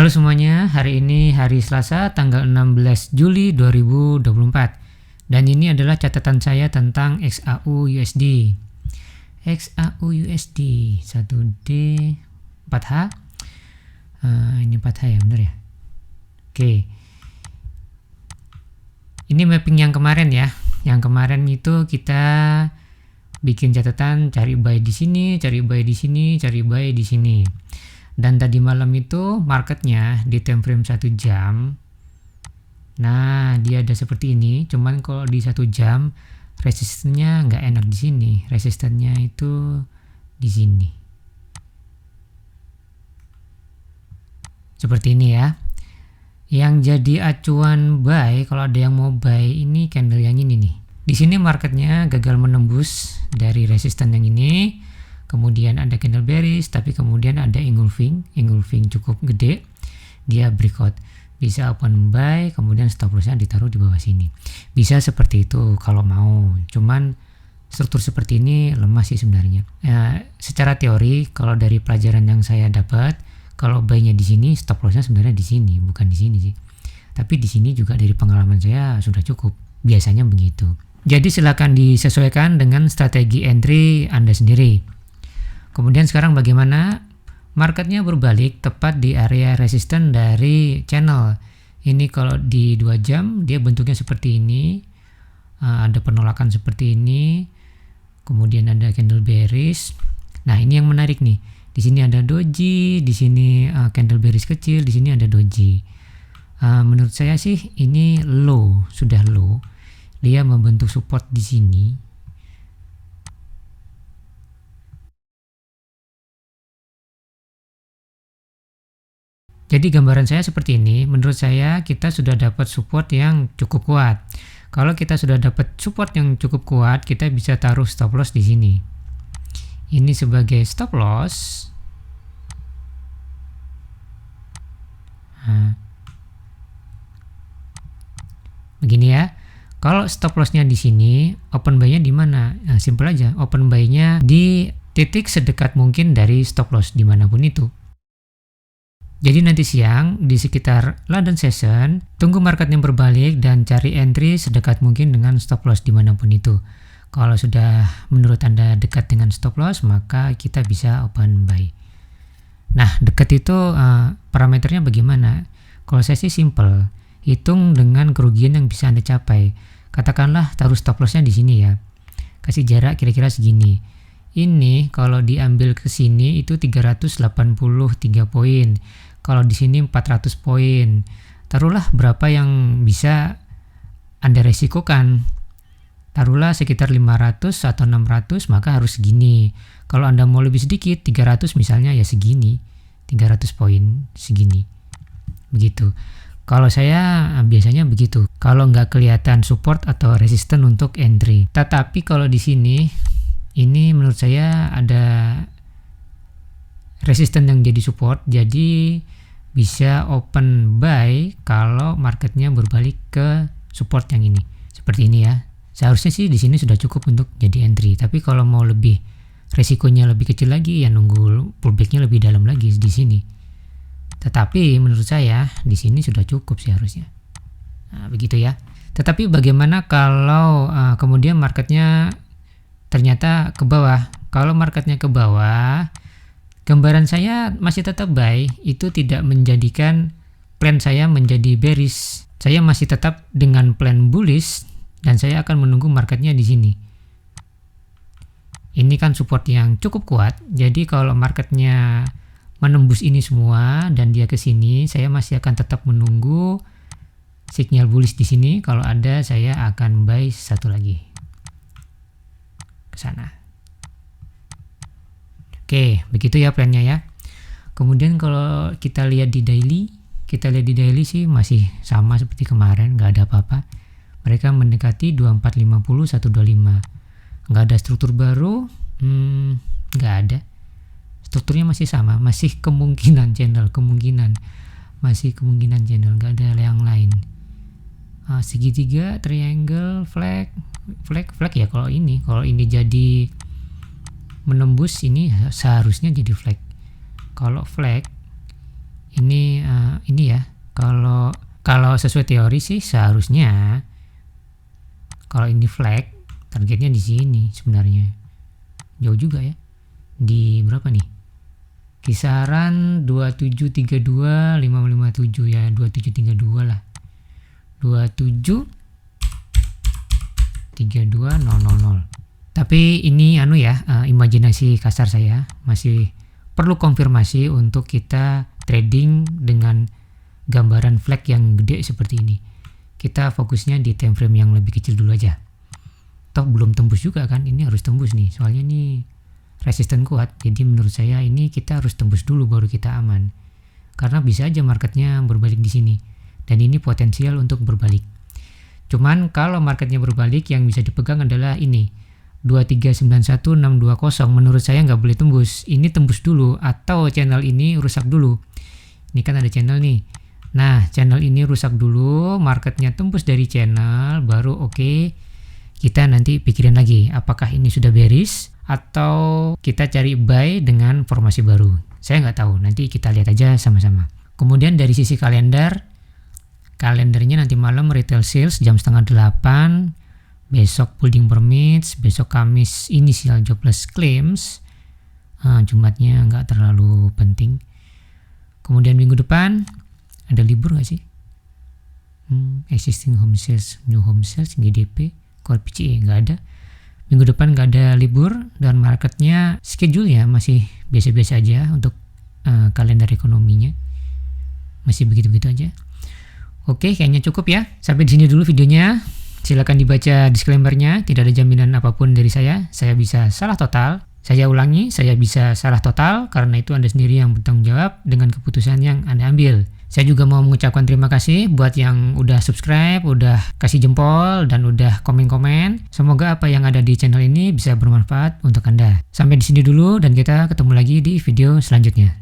Halo semuanya, hari ini hari Selasa tanggal 16 Juli 2024 dan ini adalah catatan saya tentang XAU USD. XAU USD 1D 4H. Ini 4H ya, benar ya? Oke. Ini mapping yang kemarin ya. Yang kemarin itu kita bikin catatan cari buy di sini, cari buy di sini, cari buy di sini. Dan tadi malam itu marketnya di time frame 1 jam, nah dia ada seperti ini. Cuman kalau di 1 jam resistennya nggak enak di sini, resistennya itu di sini seperti ini ya. Yang jadi acuan buy kalau ada yang mau buy ini candle yang ini nih. Di sini marketnya gagal menembus dari resisten yang ini. Kemudian ada candle bearish, tapi kemudian ada engulfing cukup gede, dia breakout, bisa open buy, kemudian stop lossnya ditaruh di bawah sini. Bisa seperti itu kalau mau, cuman struktur seperti ini lemah sih sebenarnya. Secara teori, kalau dari pelajaran yang saya dapat, kalau buy-nya di sini, stop lossnya sebenarnya di sini, bukan di sini sih. Tapi di sini juga dari pengalaman saya sudah cukup, biasanya begitu. Jadi silakan disesuaikan dengan strategi entry Anda sendiri. Kemudian sekarang bagaimana? Marketnya berbalik tepat di area resisten dari channel. Ini kalau di 2 jam dia bentuknya seperti ini. Ada penolakan seperti ini. Kemudian ada candle bearish. Nah, ini yang menarik nih. Di sini ada doji, di sini candle bearish kecil, di sini ada doji. Menurut saya sih ini low, sudah low. Dia membentuk support di sini. Jadi gambaran saya seperti ini, menurut saya kita sudah dapat support yang cukup kuat. Kalau kita sudah dapat support yang cukup kuat, kita bisa taruh stop loss di sini. Ini sebagai stop loss. Begini ya. Kalau stop lossnya di sini, open buy-nya di mana? Nah, simple aja. Open buy-nya di titik sedekat mungkin dari stop loss dimanapun itu. Jadi nanti siang di sekitar London Session, tunggu marketnya berbalik dan cari entry sedekat mungkin dengan stop loss dimanapun itu. Kalau sudah menurut Anda dekat dengan stop loss, maka kita bisa open buy. Nah, dekat itu parameternya bagaimana? Kalau saya sih simple, hitung dengan kerugian yang bisa Anda capai. Katakanlah taruh stop lossnya di sini ya. Kasih jarak kira-kira segini. Ini kalau diambil ke sini itu 383 poin. Kalau di sini 400 poin. Taruhlah berapa yang bisa Anda resikokan. Taruhlah sekitar 500 atau 600, maka harus segini. Kalau Anda mau lebih sedikit, 300 misalnya ya segini. 300 poin segini. Begitu. Kalau saya biasanya begitu. Kalau nggak kelihatan support atau resisten untuk entry. Tetapi kalau di sini, ini menurut saya ada resisten yang jadi support, jadi bisa open buy kalau marketnya berbalik ke support yang ini. Seperti ini ya. Seharusnya sih di sini sudah cukup untuk jadi entry. Tapi kalau mau lebih resikonya lebih kecil lagi, ya nunggu pullbacknya lebih dalam lagi di sini. Tetapi menurut saya di sini sudah cukup sih harusnya. Nah, begitu ya. Tetapi bagaimana kalau kemudian marketnya ternyata ke bawah? Kalau marketnya ke bawah, gambaran saya masih tetap buy, itu tidak menjadikan plan saya menjadi bearish. Saya masih tetap dengan plan bullish dan saya akan menunggu marketnya di sini. Ini kan support yang cukup kuat. Jadi kalau marketnya menembus ini semua dan dia ke sini, saya masih akan tetap menunggu sinyal bullish di sini. Kalau ada, saya akan buy satu lagi ke sana. Oke, begitu ya plannya ya. Kemudian kalau kita lihat di daily, sih masih sama seperti kemarin, nggak ada apa-apa. Mereka mendekati 2450, 125. Nggak ada struktur baru, nggak ada. Strukturnya masih sama, masih kemungkinan channel, nggak ada yang lain. Segitiga, triangle, flag ya. Kalau ini jadi menembus, ini seharusnya jadi flag. Kalau flag ini Kalau sesuai teori sih seharusnya kalau ini flag targetnya di sini sebenarnya. Jauh juga ya. Di berapa nih? Kisaran 2732 557 ya, 2732 lah. 2732.000. Tapi ini imajinasi kasar saya, masih perlu konfirmasi untuk kita trading dengan gambaran flag yang gede seperti ini. Kita fokusnya di time frame yang lebih kecil dulu aja. Toh belum tembus juga kan, ini harus tembus nih, soalnya ini resisten kuat. Jadi menurut saya ini kita harus tembus dulu baru kita aman. Karena bisa aja marketnya berbalik di sini. Dan ini potensial untuk berbalik. Cuman kalau marketnya berbalik yang bisa dipegang adalah ini. 2391620 menurut saya nggak boleh tembus. Ini tembus dulu atau channel ini rusak dulu. Ini kan ada channel nih. Nah, channel ini rusak dulu, marketnya tembus dari channel, baru oke. Kita nanti pikirin lagi apakah ini sudah bearish atau kita cari buy dengan formasi baru. Saya nggak tahu, nanti kita lihat aja sama-sama. Kemudian dari sisi kalendernya nanti malam retail sales jam 7:30, besok building permits, besok Kamis initial jobless claims, Jumatnya nggak terlalu penting. Kemudian minggu depan ada libur nggak sih? Existing home sales, new home sales, GDP, core PCE nggak ada. Minggu depan nggak ada libur dan marketnya schedule-nya masih biasa-biasa aja untuk kalender ekonominya. Masih begitu-begitu aja. Oke, kayaknya cukup ya. Sampai di sini dulu videonya. Silakan dibaca disclaimer-nya. Tidak ada jaminan apapun dari saya. Saya bisa salah total. Saya ulangi, saya bisa salah total karena itu Anda sendiri yang bertanggung jawab dengan keputusan yang Anda ambil. Saya juga mau mengucapkan terima kasih buat yang udah subscribe, udah kasih jempol, dan udah komen-komen. Semoga apa yang ada di channel ini bisa bermanfaat untuk Anda. Sampai di sini dulu dan kita ketemu lagi di video selanjutnya.